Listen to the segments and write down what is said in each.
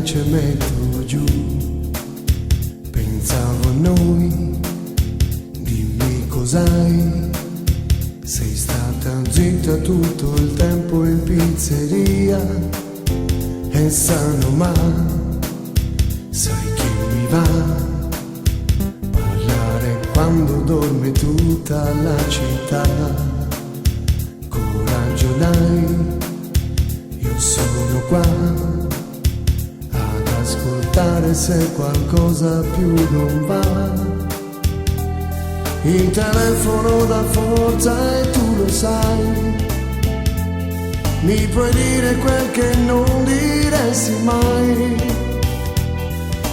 invece metto giù. Pensavo a noi, dimmi cos'hai. Sei stata zitta tutto il tempo in pizzeria e sano, ma sai che mi va parlare quando dorme tutta la città. Coraggio dai, io sono qua ad ascoltare se qualcosa più non va. Il telefono dà forza e tu lo sai, mi puoi dire quel che non diresti mai.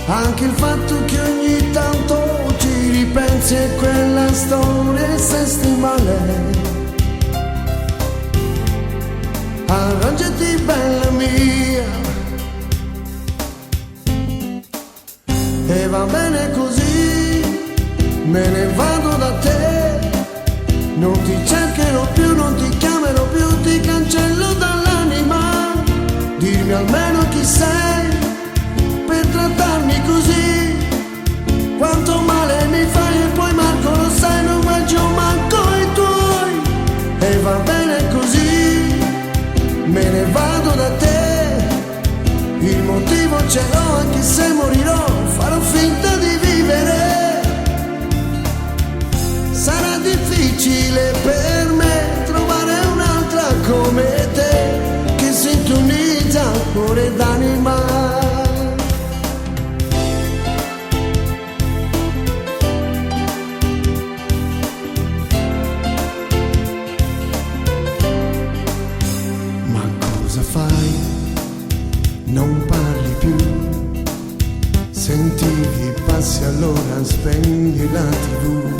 Anche il fatto che ogni tanto ci ripensi a quella storia e se stai male, arrangiati bella mia, e va bene così, me ne vado da te, non ti cercherò più, non ti chiamerò più, ti cancello dall'anima. Dimmi almeno chi sei per trattarmi così, quanto male mi fai e poi Marco lo sai, non mangio manco i tuoi. E va bene così, me ne vado da te, il motivo ce l'ho anche se morirò, farò finta di vivere. Sarà difficile per me trovare un'altra come te, che sintonizza cuore d'anima. Ma cosa fai? Non parli più, sentivi i passi, allora spegni la TV.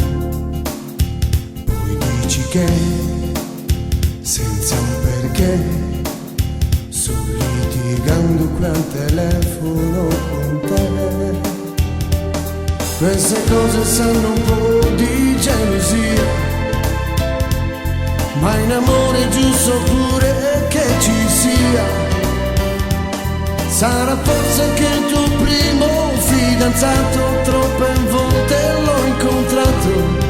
Dici che senza un perché sto litigando qui al telefono con te. Queste cose sanno un po' di gelosia, ma in amore è giusto pure che ci sia. Sarà forse che il tuo primo fidanzato troppe volte l'ho incontrato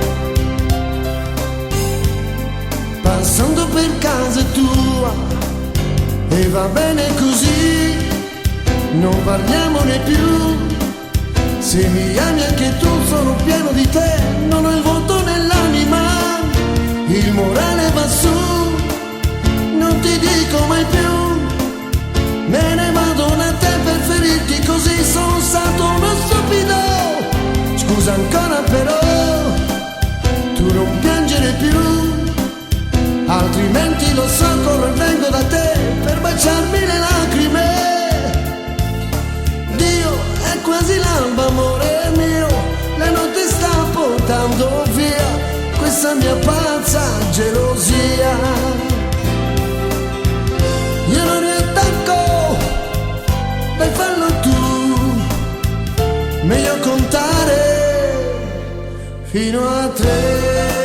passando per casa tua, e va bene così, non parliamone più. Se mi ami anche tu sono pieno di te, non ho il vuoto nell'anima, il morale va su, non ti dico mai più, me ne vado da te per ferirti così, sono stato uno stupido. Scusa ancora però, tu non piangere più, altrimenti lo so corro e vengo da te per baciarmi le lacrime. Dio, è quasi l'alba amore mio, la notte sta portando via questa mia pazza gelosia. Io non riattacco, dai fallo tu, meglio contare fino a 3.